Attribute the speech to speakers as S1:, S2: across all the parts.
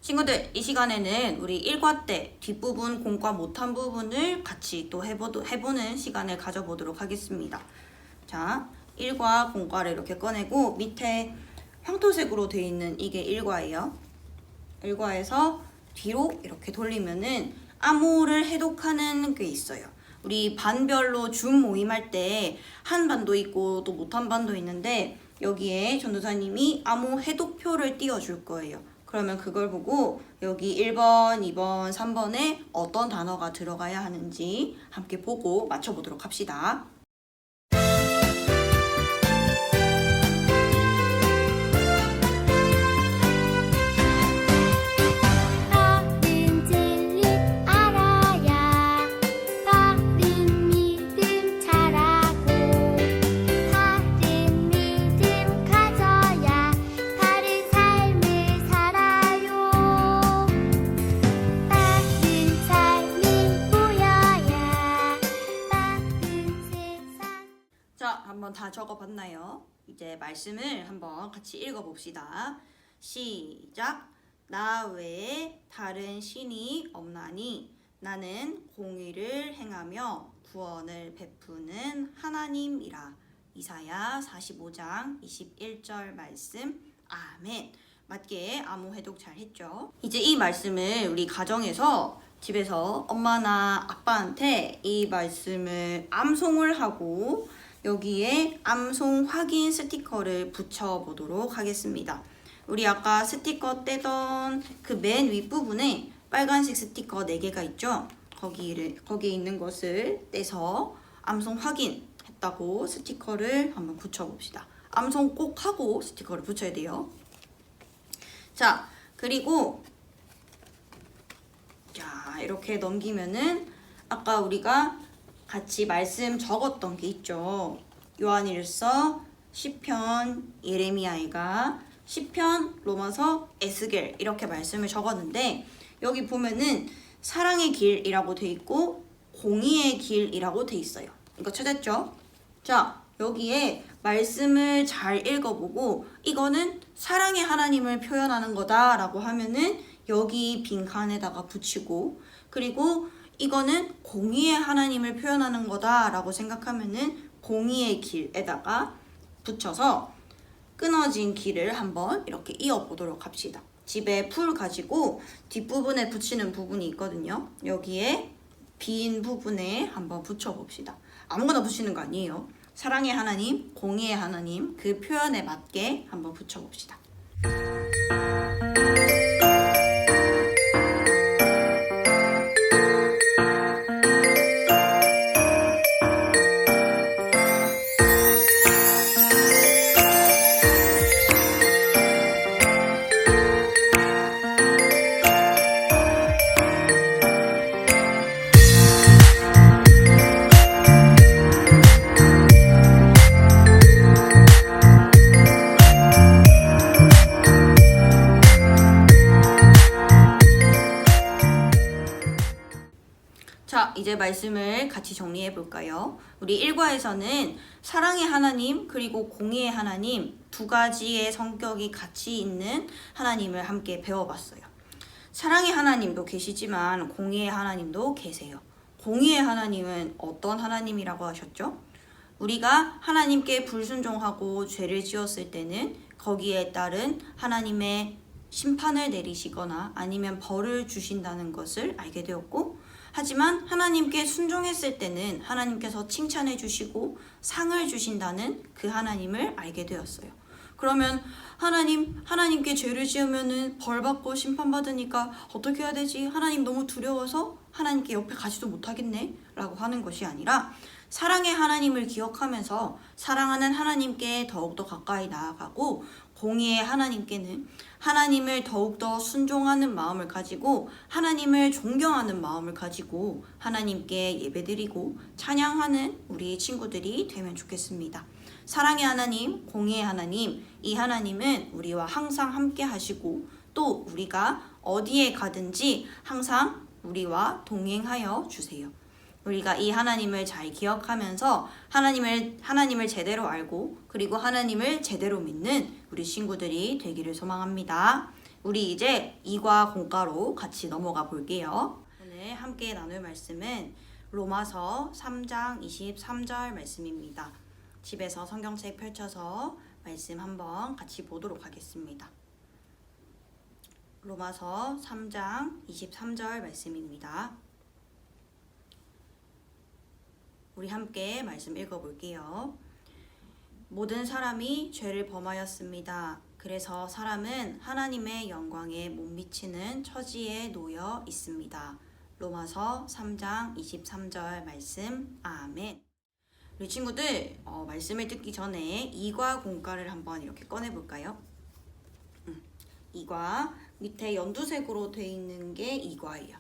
S1: 친구들, 이 시간에는 우리 1과 때 뒷부분 공과 못한 부분을 같이 또 해보는 시간을 가져보도록 하겠습니다. 자, 1과 공과를 이렇게 꺼내고 밑에 황토색으로 되어 있는 이게 1과예요. 1과에서 뒤로 이렇게 돌리면은 암호를 해독하는 게 있어요. 우리 반별로 줌 모임할 때 한 반도 있고 또 못한 반도 있는데 여기에 전도사님이 암호 해독표를 띄워줄 거예요. 그러면 그걸 보고 여기 1번, 2번, 3번에 어떤 단어가 들어가야 하는지 함께 보고 맞춰보도록 합시다. 한번 다 적어봤나요? 이제 말씀을 한번 같이 읽어봅시다. 시작! 나 외에 다른 신이 없나니 나는 공의를 행하며 구원을 베푸는 하나님이라. 이사야 45장 21절 말씀. 아멘. 맞게 암호 해독 잘 했죠? 이제 이 말씀을 우리 가정에서 집에서 엄마나 아빠한테 이 말씀을 암송을 하고 여기에 암송 확인 스티커를 붙여보도록 하겠습니다. 우리 아까 스티커 떼던 그 맨 윗부분에 빨간색 스티커 4개가 있죠? 거기에 있는 것을 떼서 암송 확인했다고 스티커를 한번 붙여봅시다. 암송 꼭 하고 스티커를 붙여야 돼요. 자, 그리고 자, 이렇게 넘기면은 아까 우리가 같이 말씀 적었던 게 있죠. 요한일서, 시편, 예레미야가, 시편, 로마서, 에스겔 이렇게 말씀을 적었는데 여기 보면은 사랑의 길이라고 돼 있고 공의의 길이라고 돼 있어요. 이거 찾았죠? 자, 여기에 말씀을 잘 읽어보고 이거는 사랑의 하나님을 표현하는 거다라고 하면은 여기 빈칸에다가 붙이고, 그리고 이거는 공의의 하나님을 표현하는 거다라고 생각하면은 공의의 길에다가 붙여서 끊어진 길을 한번 이렇게 이어보도록 합시다. 집에 풀 가지고 뒷부분에 붙이는 부분이 있거든요. 여기에 빈 부분에 한번 붙여봅시다. 아무거나 붙이는 거 아니에요. 사랑의 하나님, 공의의 하나님 그 표현에 맞게 한번 붙여봅시다. 자, 이제 말씀을 같이 정리해 볼까요? 우리 1과에서는 사랑의 하나님 그리고 공의의 하나님 두 가지의 성격이 같이 있는 하나님을 함께 배워봤어요. 사랑의 하나님도 계시지만 공의의 하나님도 계세요. 공의의 하나님은 어떤 하나님이라고 하셨죠? 우리가 하나님께 불순종하고 죄를 지었을 때는 거기에 따른 하나님의 심판을 내리시거나 아니면 벌을 주신다는 것을 알게 되었고, 하지만 하나님께 순종했을 때는 하나님께서 칭찬해 주시고 상을 주신다는 그 하나님을 알게 되었어요. 그러면 하나님께 죄를 지으면은 벌 받고 심판 받으니까 어떻게 해야 되지? 하나님 너무 두려워서 하나님께 옆에 가지도 못하겠네 라고 하는 것이 아니라, 사랑의 하나님을 기억하면서 사랑하는 하나님께 더욱더 가까이 나아가고 공의의 하나님께는 하나님을 더욱더 순종하는 마음을 가지고 하나님을 존경하는 마음을 가지고 하나님께 예배드리고 찬양하는 우리 친구들이 되면 좋겠습니다. 사랑의 하나님, 공의의 하나님, 이 하나님은 우리와 항상 함께 하시고 또 우리가 어디에 가든지 항상 우리와 동행하여 주세요. 우리가 이 하나님을 잘 기억하면서 하나님을 제대로 알고 그리고 하나님을 제대로 믿는 우리 친구들이 되기를 소망합니다. 우리 이제 이과 공과로 같이 넘어가 볼게요. 오늘 함께 나눌 말씀은 로마서 3장 23절 말씀입니다. 집에서 성경책 펼쳐서 말씀 한번 같이 보도록 하겠습니다. 로마서 3장 23절 말씀입니다. 우리 함께 말씀 읽어볼게요. 모든 사람이 죄를 범하였습니다. 그래서 사람은 하나님의 영광에 못 미치는 처지에 놓여 있습니다. 로마서 3장 23절 말씀. 아멘. 우리 친구들 말씀을 듣기 전에 이과 공과를 한번 이렇게 꺼내볼까요? 이과 밑에 연두색으로 되어 있는 게 이과예요.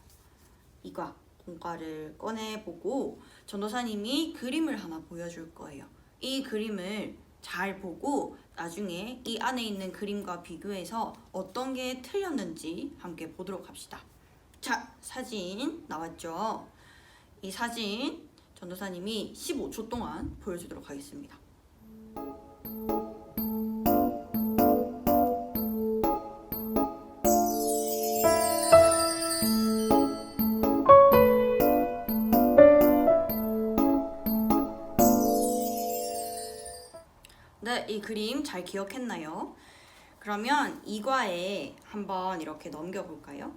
S1: 이과 공과를 꺼내보고 전도사님이 그림을 하나 보여줄 거예요. 이 그림을 잘 보고 나중에 이 안에 있는 그림과 비교해서 어떤 게 틀렸는지 함께 보도록 합시다. 자, 사진 나왔죠? 이 사진 전도사님이 15초 동안 보여주도록 하겠습니다. 네, 이 그림 잘 기억했나요? 그러면 이과에 한번 이렇게 넘겨볼까요?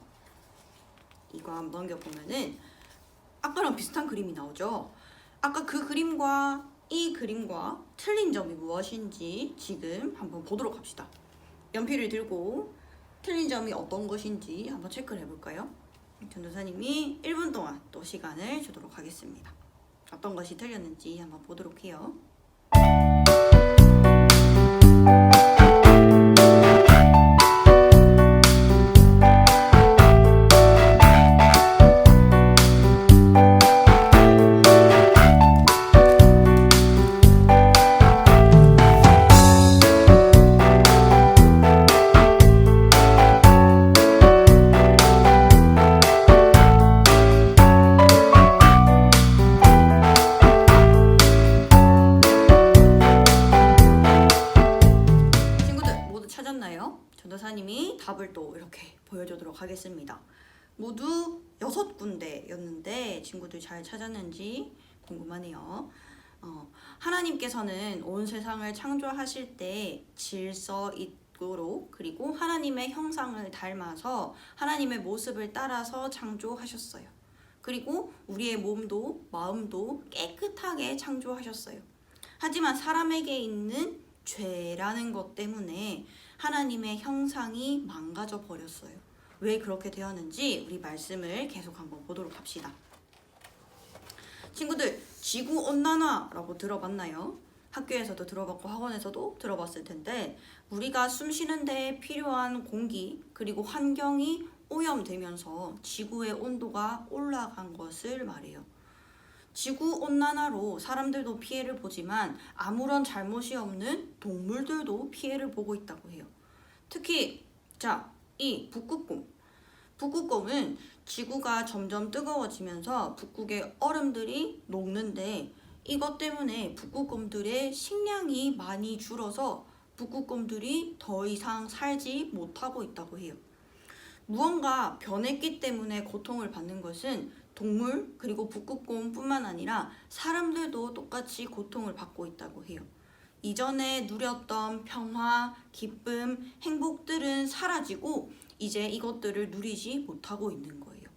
S1: 이과 한번 넘겨보면은 아까랑 비슷한 그림이 나오죠? 아까 그 그림과 이 그림과 틀린 점이 무엇인지 지금 한번 보도록 합시다. 연필을 들고 틀린 점이 어떤 것인지 한번 체크를 해볼까요? 전도사님이 1분 동안 또 시간을 주도록 하겠습니다. 어떤 것이 틀렸는지 한번 보도록 해요. 전도사님이 답을 또 이렇게 보여주도록 하겠습니다. 모두 6군데였는데 친구들 잘 찾았는지 궁금하네요. 하나님께서는 온 세상을 창조하실 때 질서 있도록 그리고 하나님의 형상을 닮아서 하나님의 모습을 따라서 창조하셨어요. 그리고 우리의 몸도 마음도 깨끗하게 창조하셨어요. 하지만 사람에게 있는 죄라는 것 때문에 하나님의 형상이 망가져 버렸어요. 왜 그렇게 되었는지 우리 말씀을 계속 한번 보도록 합시다. 친구들, 지구온난화라고 들어봤나요? 학교에서도 들어봤고 학원에서도 들어봤을 텐데 우리가 숨 쉬는 데 필요한 공기 그리고 환경이 오염되면서 지구의 온도가 올라간 것을 말해요. 지구온난화로 사람들도 피해를 보지만 아무런 잘못이 없는 동물들도 피해를 보고 있다고 해요. 특히 이 북극곰. 북극곰은 지구가 점점 뜨거워지면서 북극의 얼음들이 녹는데 이것 때문에 북극곰들의 식량이 많이 줄어서 북극곰들이 더 이상 살지 못하고 있다고 해요. 무언가 변했기 때문에 고통을 받는 것은 동물 그리고 북극곰뿐만 아니라 사람들도 똑같이 고통을 받고 있다고 해요. 이전에 누렸던 평화, 기쁨, 행복들은 사라지고 이제 이것들을 누리지 못하고 있는 거예요.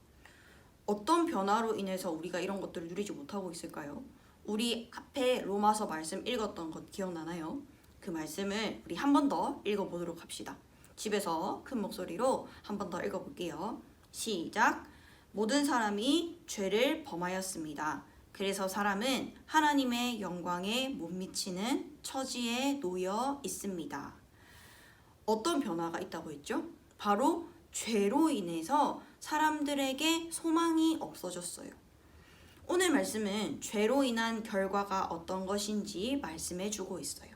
S1: 어떤 변화로 인해서 우리가 이런 것들을 누리지 못하고 있을까요? 우리 앞에 로마서 말씀 읽었던 것 기억나나요? 그 말씀을 우리 한 번 더 읽어보도록 합시다. 집에서 큰 목소리로 한 번 더 읽어볼게요. 시작! 모든 사람이 죄를 범하였습니다. 그래서 사람은 하나님의 영광에 못 미치는 처지에 놓여 있습니다. 어떤 변화가 있다고 했죠? 바로 죄로 인해서 사람들에게 소망이 없어졌어요. 오늘 말씀은 죄로 인한 결과가 어떤 것인지 말씀해 주고 있어요.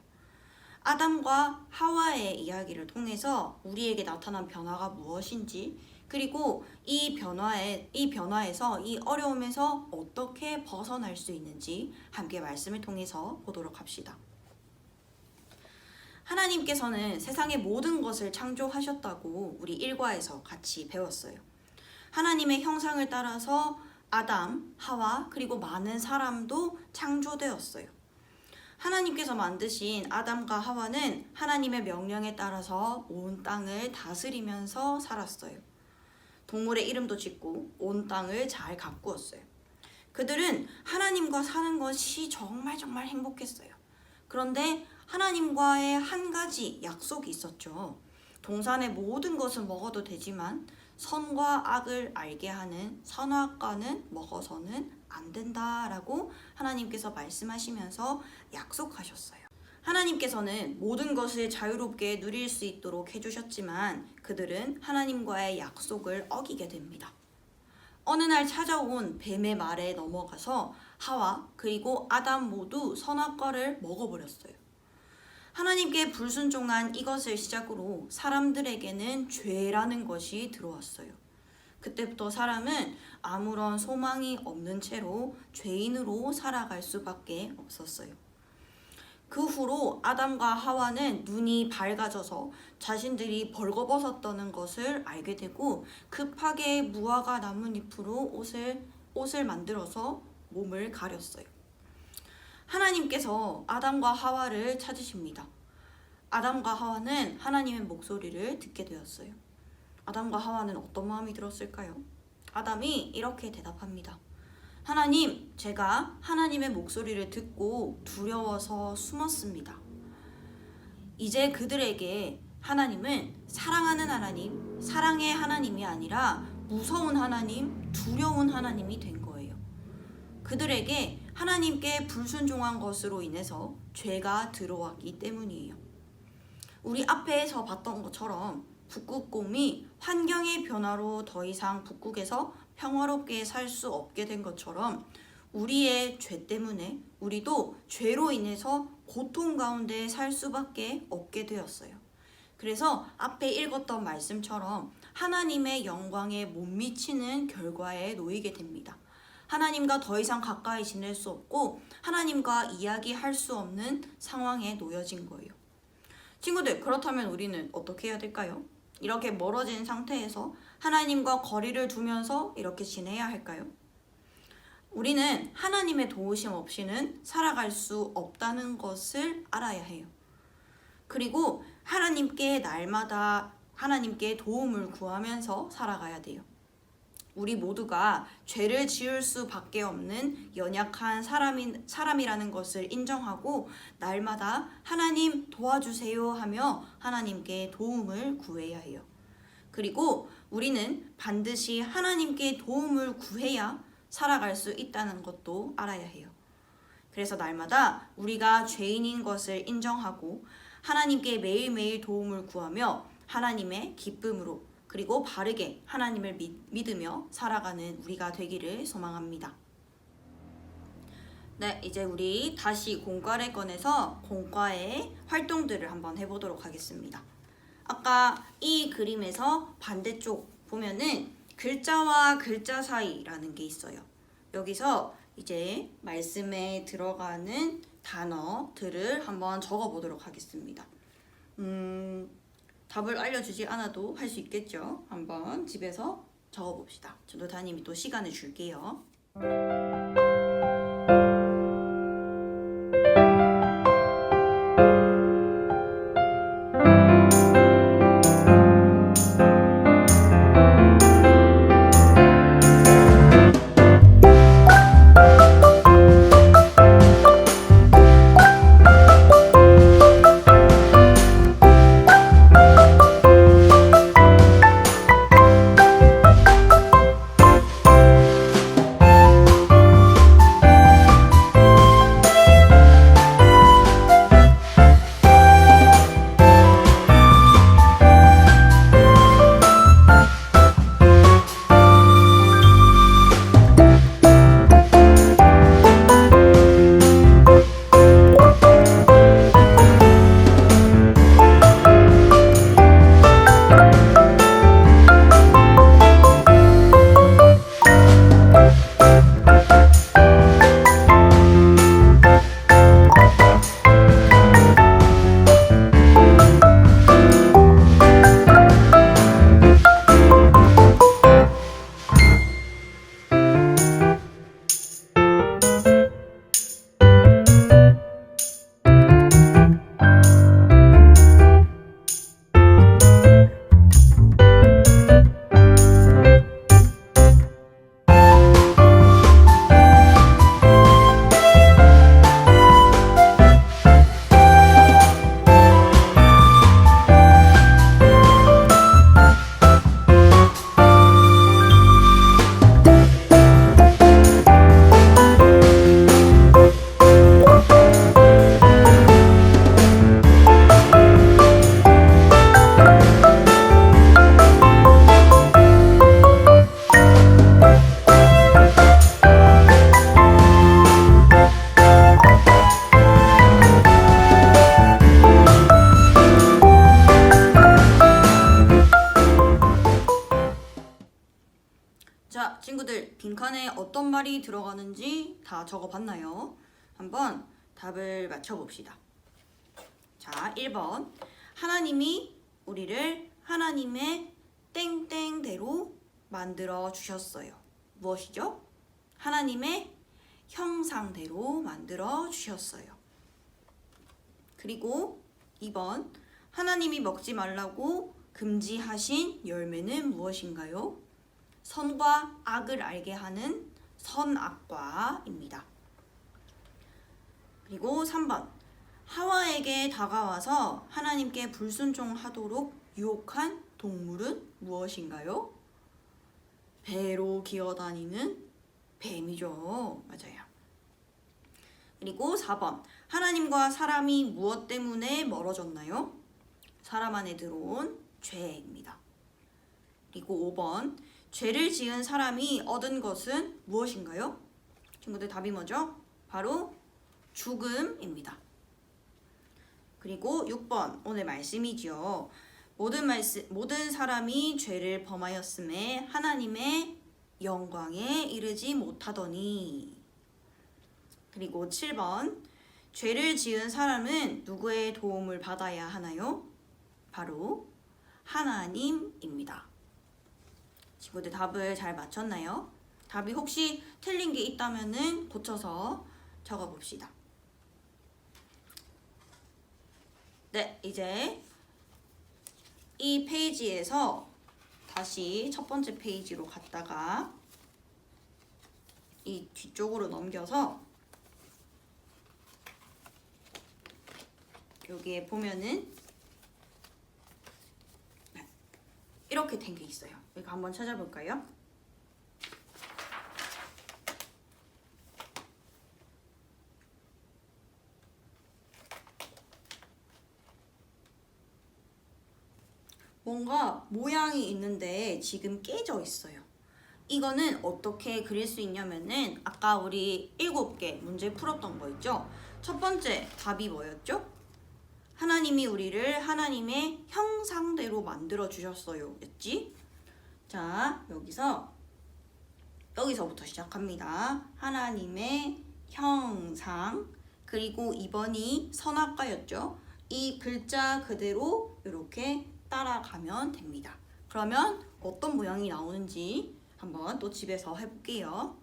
S1: 아담과 하와의 이야기를 통해서 우리에게 나타난 변화가 무엇인지 그리고 이 변화에서 이 어려움에서 어떻게 벗어날 수 있는지 함께 말씀을 통해서 보도록 합시다. 하나님께서는 세상의 모든 것을 창조하셨다고 우리 1과에서 같이 배웠어요. 하나님의 형상을 따라서 아담, 하와, 그리고 많은 사람도 창조되었어요. 하나님께서 만드신 아담과 하와는 하나님의 명령에 따라서 온 땅을 다스리면서 살았어요. 동물의 이름도 짓고 온 땅을 잘 가꾸었어요. 그들은 하나님과 사는 것이 정말 행복했어요. 그런데 하나님과의 한 가지 약속이 있었죠. 동산의 모든 것은 먹어도 되지만 선과 악을 알게 하는 선악과는 먹어서는 안 된다라고 하나님께서 말씀하시면서 약속하셨어요. 하나님께서는 모든 것을 자유롭게 누릴 수 있도록 해주셨지만 그들은 하나님과의 약속을 어기게 됩니다. 어느 날 찾아온 뱀의 말에 넘어가서 하와 그리고 아담 모두 선악과를 먹어버렸어요. 하나님께 불순종한 이것을 시작으로 사람들에게는 죄라는 것이 들어왔어요. 그때부터 사람은 아무런 소망이 없는 채로 죄인으로 살아갈 수밖에 없었어요. 그 후로 아담과 하와는 눈이 밝아져서 자신들이 벌거벗었다는 것을 알게 되고 급하게 무화과 나뭇잎으로 옷을 만들어서 몸을 가렸어요. 하나님께서 아담과 하와를 찾으십니다. 아담과 하와는 하나님의 목소리를 듣게 되었어요. 아담과 하와는 어떤 마음이 들었을까요? 아담이 이렇게 대답합니다. 하나님, 제가 하나님의 목소리를 듣고 두려워서 숨었습니다. 이제 그들에게 하나님은 사랑하는 하나님, 사랑의 하나님이 아니라 무서운 하나님, 두려운 하나님이 된 거예요. 그들에게 하나님께 불순종한 것으로 인해서 죄가 들어왔기 때문이에요. 우리 앞에서 봤던 것처럼 북극곰이 환경의 변화로 더 이상 북극에서 평화롭게 살 수 없게 된 것처럼 우리의 죄 때문에 우리도 죄로 인해서 고통 가운데 살 수밖에 없게 되었어요. 그래서 앞에 읽었던 말씀처럼 하나님의 영광에 못 미치는 결과에 놓이게 됩니다. 하나님과 더 이상 가까이 지낼 수 없고 하나님과 이야기할 수 없는 상황에 놓여진 거예요. 친구들, 그렇다면 우리는 어떻게 해야 될까요? 이렇게 멀어진 상태에서 하나님과 거리를 두면서 이렇게 지내야 할까요? 우리는 하나님의 도우심 없이는 살아갈 수 없다는 것을 알아야 해요. 그리고 하나님께 날마다 하나님께 도움을 구하면서 살아가야 돼요. 우리 모두가 죄를 지을 수밖에 없는 연약한 사람이라는 것을 인정하고 날마다 하나님 도와주세요 하며 하나님께 도움을 구해야 해요. 그리고 우리는 반드시 하나님께 도움을 구해야 살아갈 수 있다는 것도 알아야 해요. 그래서 날마다 우리가 죄인인 것을 인정하고 하나님께 매일매일 도움을 구하며 하나님의 기쁨으로 그리고 바르게 하나님을 믿으며 살아가는 우리가 되기를 소망합니다. 네, 이제 우리 다시 공과를 꺼내서 공과의 활동들을 한번 해보도록 하겠습니다. 아까 이 그림에서 반대쪽 보면은 글자와 글자 사이라는 게 있어요. 여기서 이제 말씀에 들어가는 단어들을 한번 적어보도록 하겠습니다. 답을 알려주지 않아도 할 수 있겠죠? 한번 집에서 적어봅시다. 전도사님이 또 시간을 줄게요. 자, 친구들, 빈칸에 어떤 말이 들어가는지 다 적어봤나요? 한번 답을 맞춰봅시다. 자, 1번. 하나님이 우리를 하나님의 땡땡대로 만들어 주셨어요. 무엇이죠? 하나님의 형상대로 만들어 주셨어요. 그리고 2번. 하나님이 먹지 말라고 금지하신 열매는 무엇인가요? 선과 악을 알게 하는 선악과입니다. 그리고 3번. 하와에게 다가와서 하나님께 불순종하도록 유혹한 동물은 무엇인가요? 배로 기어다니는 뱀이죠. 맞아요. 그리고 4번. 하나님과 사람이 무엇 때문에 멀어졌나요? 사람 안에 들어온 죄입니다. 그리고 5번. 죄를 지은 사람이 얻은 것은 무엇인가요? 친구들 답이 뭐죠? 바로 죽음입니다. 그리고 6번 오늘 말씀이죠. 모든 사람이 죄를 범하였음에 하나님의 영광에 이르지 못하더니. 그리고 7번 죄를 지은 사람은 누구의 도움을 받아야 하나요? 바로 하나님입니다. 친구들 답을 잘 맞췄나요? 답이 혹시 틀린 게 있다면 고쳐서 적어봅시다. 네, 이제 이 페이지에서 다시 첫 번째 페이지로 갔다가 이 뒤쪽으로 넘겨서 여기에 보면은 이렇게 된 게 있어요. 이거 한번 찾아볼까요? 뭔가 모양이 있는데 지금 깨져 있어요. 이거는 어떻게 그릴 수 있냐면은 아까 우리 7개 문제 풀었던 거 있죠? 첫 번째 답이 뭐였죠? 하나님이 우리를 하나님의 형상대로 만들어 주셨어요. 였지? 자, 여기서부터 시작합니다. 하나님의 형상. 그리고 2번이 선악과였죠. 이 글자 그대로 이렇게 따라가면 됩니다. 그러면 어떤 모양이 나오는지 한번 또 집에서 해볼게요.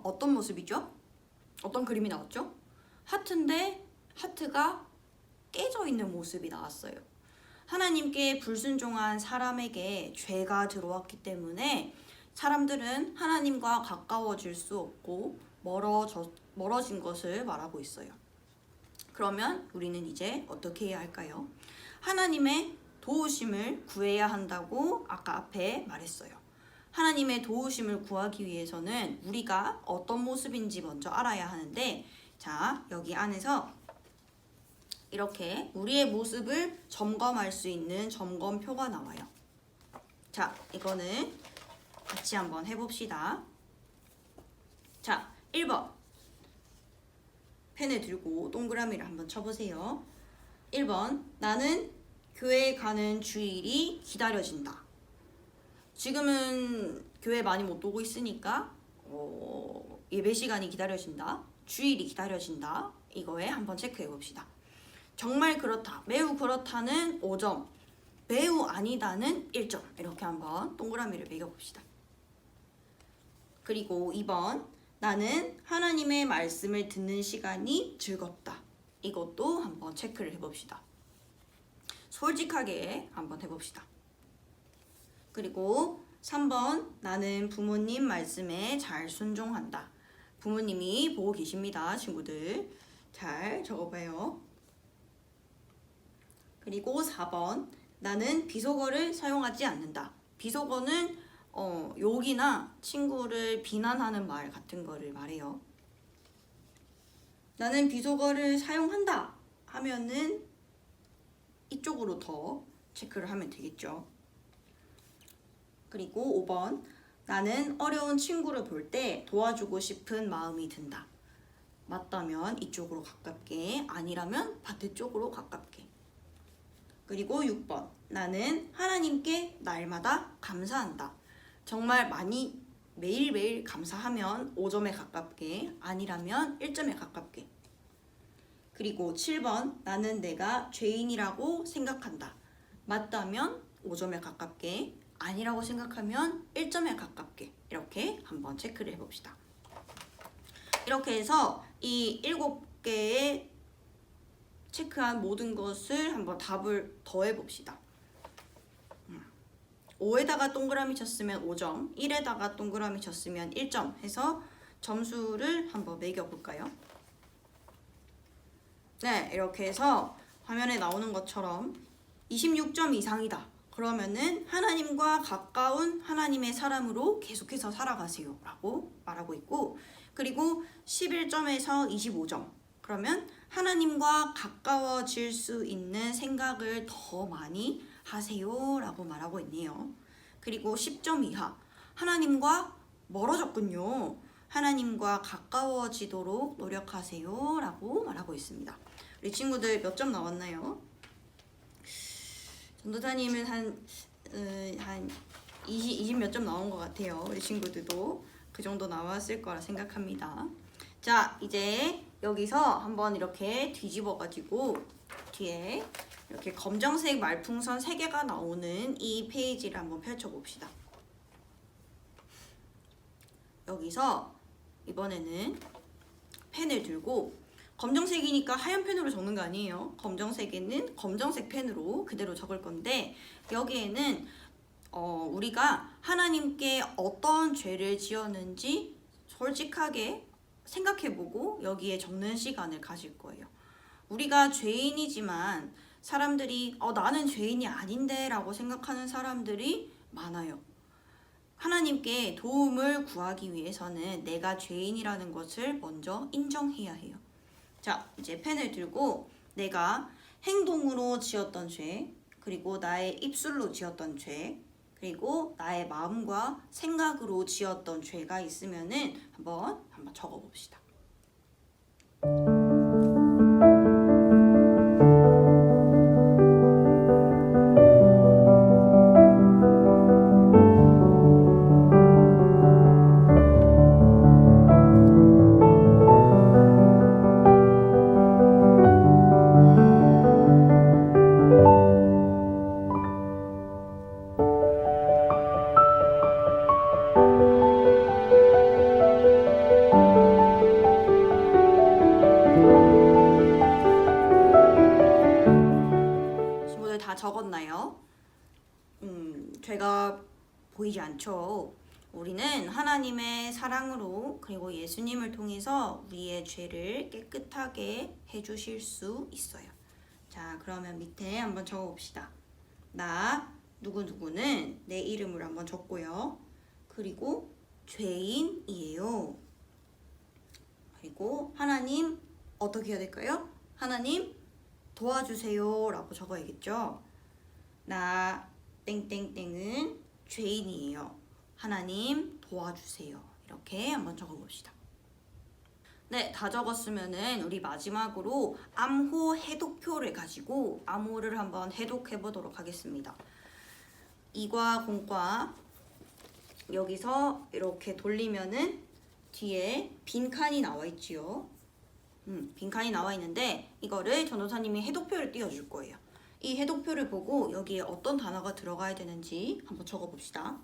S1: 어떤 모습이죠? 어떤 그림이 나왔죠? 하트인데 하트가 깨져 있는 모습이 나왔어요. 하나님께 불순종한 사람에게 죄가 들어왔기 때문에 사람들은 하나님과 가까워질 수 없고 멀어진 것을 말하고 있어요. 그러면 우리는 이제 어떻게 해야 할까요? 하나님의 도우심을 구해야 한다고 아까 앞에 말했어요. 하나님의 도우심을 구하기 위해서는 우리가 어떤 모습인지 먼저 알아야 하는데, 자, 여기 안에서 이렇게 우리의 모습을 점검할 수 있는 점검표가 나와요. 자, 이거는 같이 한번 해봅시다. 자, 1번. 펜을 들고 동그라미를 한번 쳐보세요. 1번, 나는 교회에 가는 주일이 기다려진다. 지금은 교회 많이 못 오고 있으니까 예배 시간이 기다려진다, 주일이 기다려진다, 이거에 한번 체크해 봅시다. 정말 그렇다, 매우 그렇다는 5점, 매우 아니다는 1점, 이렇게 한번 동그라미를 매겨봅시다. 그리고 2번, 나는 하나님의 말씀을 듣는 시간이 즐겁다. 이것도 한번 체크를 해봅시다. 솔직하게 한번 해봅시다. 그리고 3번, 나는 부모님 말씀에 잘 순종한다. 부모님이 보고 계십니다, 친구들. 잘 적어봐요. 그리고 4번, 나는 비속어를 사용하지 않는다. 비속어는 욕이나 친구를 비난하는 말 같은 거를 말해요. 나는 비속어를 사용한다 하면은 이쪽으로 더 체크를 하면 되겠죠. 그리고 5번, 나는 어려운 친구를 볼 때 도와주고 싶은 마음이 든다. 맞다면 이쪽으로 가깝게, 아니라면 반대쪽으로 가깝게. 그리고 6번, 나는 하나님께 날마다 감사한다. 정말 많이 매일매일 감사하면 5점에 가깝게, 아니라면 1점에 가깝게. 그리고 7번, 나는 내가 죄인이라고 생각한다. 맞다면 5점에 가깝게, 아니라고 생각하면 1점에 가깝게, 이렇게 한번 체크를 해봅시다. 이렇게 해서 이 7개의 체크한 모든 것을 한번 답을 더해봅시다. 5에다가 동그라미 쳤으면 5점, 1에다가 동그라미 쳤으면 1점 해서 점수를 한번 매겨볼까요? 네, 이렇게 해서 화면에 나오는 것처럼 26점 이상이다. 그러면은 하나님과 가까운 하나님의 사람으로 계속해서 살아가세요 라고 말하고 있고, 그리고 11점에서 25점, 그러면 하나님과 가까워질 수 있는 생각을 더 많이 하세요 라고 말하고 있네요. 그리고 10점 이하, 하나님과 멀어졌군요. 하나님과 가까워지도록 노력하세요 라고 말하고 있습니다. 우리 친구들 몇 점 나왔나요? 전도사님은 한 20 몇 점 나온 것 같아요. 우리 친구들도 그 정도 나왔을 거라 생각합니다. 자, 이제 여기서 한번 이렇게 뒤집어 가지고 뒤에 이렇게 검정색 말풍선 3개가 나오는 이 페이지를 한번 펼쳐봅시다. 여기서 이번에는 펜을 들고, 검정색이니까 하얀 펜으로 적는 거 아니에요. 검정색에는 검정색 펜으로 그대로 적을 건데, 여기에는 우리가 하나님께 어떤 죄를 지었는지 솔직하게 생각해보고 여기에 적는 시간을 가질 거예요. 우리가 죄인이지만 사람들이 나는 죄인이 아닌데 라고 생각하는 사람들이 많아요. 하나님께 도움을 구하기 위해서는 내가 죄인이라는 것을 먼저 인정해야 해요. 자, 이제 펜을 들고 내가 행동으로 지었던 죄, 그리고 나의 입술로 지었던 죄, 그리고 나의 마음과 생각으로 지었던 죄가 있으면은 한번 적어봅시다. 다 적었나요? 죄가 보이지 않죠. 우리는 하나님의 사랑으로, 그리고 예수님을 통해서 우리의 죄를 깨끗하게 해주실 수 있어요. 자, 그러면 밑에 한번 적어봅시다. 나 누구누구는 내 이름을 한번 적고요. 그리고 죄인이에요. 그리고 하나님 어떻게 해야 될까요? 하나님 도와주세요 라고 적어야겠죠. 나 땡땡땡은 죄인이에요. 하나님 도와주세요. 이렇게 한번 적어봅시다. 네, 다 적었으면은 우리 마지막으로 암호 해독표를 가지고 암호를 한번 해독해 보도록 하겠습니다. 이과 공과 여기서 이렇게 돌리면은 뒤에 빈칸이 나와 있지요. 빈칸이 나와 있는데 이거를 전도사님이 해독표를 띄워줄 거예요. 이 해독표를 보고 여기에 어떤 단어가 들어가야 되는지 한번 적어봅시다.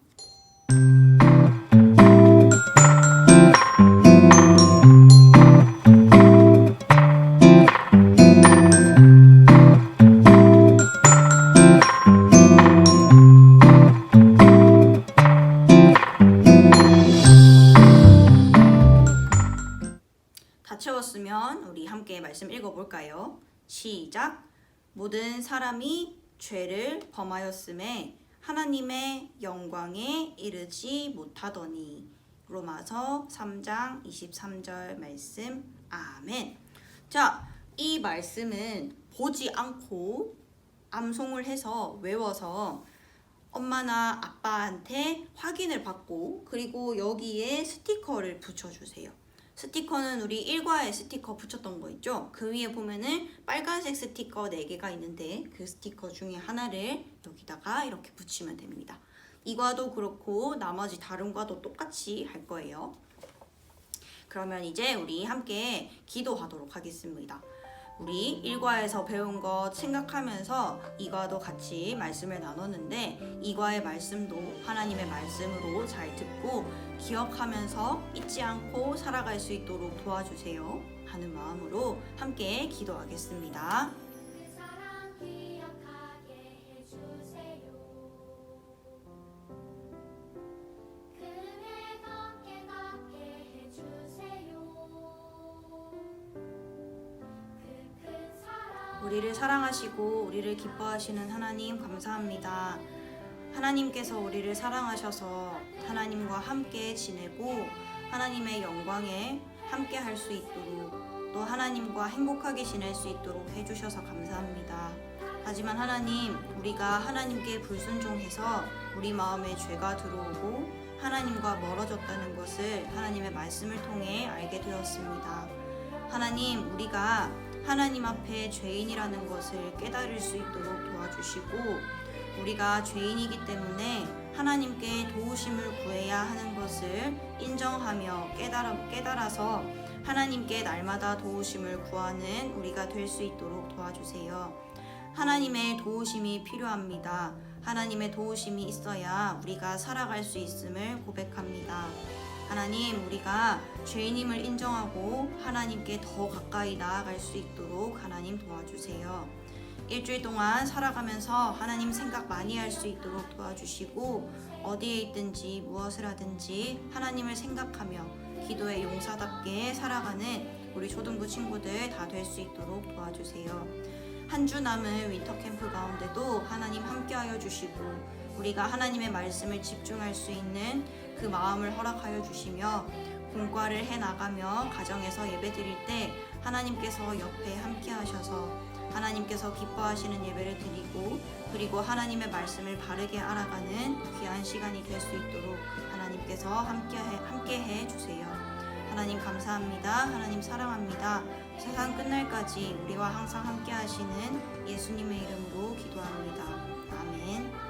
S1: 다 채웠으면 우리 함께 말씀 읽어볼까요? 시작! 모든 사람이 죄를 범하였음에 하나님의 영광에 이르지 못하더니. 로마서 3장 23절 말씀. 아멘. 자, 이 말씀은 보지 않고 암송을 해서 외워서 엄마나 아빠한테 확인을 받고 그리고 여기에 스티커를 붙여주세요. 스티커는 우리 1과에 스티커 붙였던 거 있죠? 그 위에 보면은 빨간색 스티커 4개가 있는데 그 스티커 중에 하나를 여기다가 이렇게 붙이면 됩니다. 2과도 그렇고 나머지 다른 과도 똑같이 할 거예요. 그러면 이제 우리 함께 기도하도록 하겠습니다. 우리 1과에서 배운 것 생각하면서 2과도 같이 말씀을 나눴는데 2과의 말씀도 하나님의 말씀으로 잘 듣고 기억하면서 잊지 않고 살아갈 수 있도록 도와주세요 하는 마음으로 함께 기도하겠습니다. 우리를 사랑하시고 우리를 기뻐하시는 하나님 감사합니다. 하나님께서 우리를 사랑하셔서 하나님과 함께 지내고 하나님의 영광에 함께 할 수 있도록 또 하나님과 행복하게 지낼 수 있도록 해주셔서 감사합니다. 하지만 하나님, 우리가 하나님께 불순종해서 우리 마음에 죄가 들어오고 하나님과 멀어졌다는 것을 하나님의 말씀을 통해 알게 되었습니다. 하나님, 우리가 하나님 앞에 죄인이라는 것을 깨달을 수 있도록 도와주시고 우리가 죄인이기 때문에 하나님께 도우심을 구해야 하는 것을 인정하며 깨달아서 하나님께 날마다 도우심을 구하는 우리가 될 수 있도록 도와주세요. 하나님의 도우심이 필요합니다. 하나님의 도우심이 있어야 우리가 살아갈 수 있음을 고백합니다. 하나님, 우리가 죄인임을 인정하고 하나님께 더 가까이 나아갈 수 있도록 하나님 도와주세요. 일주일 동안 살아가면서 하나님 생각 많이 할 수 있도록 도와주시고 어디에 있든지 무엇을 하든지 하나님을 생각하며 기도의 용사답게 살아가는 우리 초등부 친구들 다 될 수 있도록 도와주세요. 한 주 남은 윈터캠프 가운데도 하나님 함께하여 주시고 우리가 하나님의 말씀을 집중할 수 있는 그 마음을 허락하여 주시며 공과를 해나가며 가정에서 예배 드릴 때 하나님께서 옆에 함께 하셔서 하나님께서 기뻐하시는 예배를 드리고 그리고 하나님의 말씀을 바르게 알아가는 귀한 시간이 될 수 있도록 하나님께서 함께 해 주세요. 하나님 감사합니다. 하나님 사랑합니다. 세상 끝날까지 우리와 항상 함께 하시는 예수님의 이름으로 기도합니다. 아멘.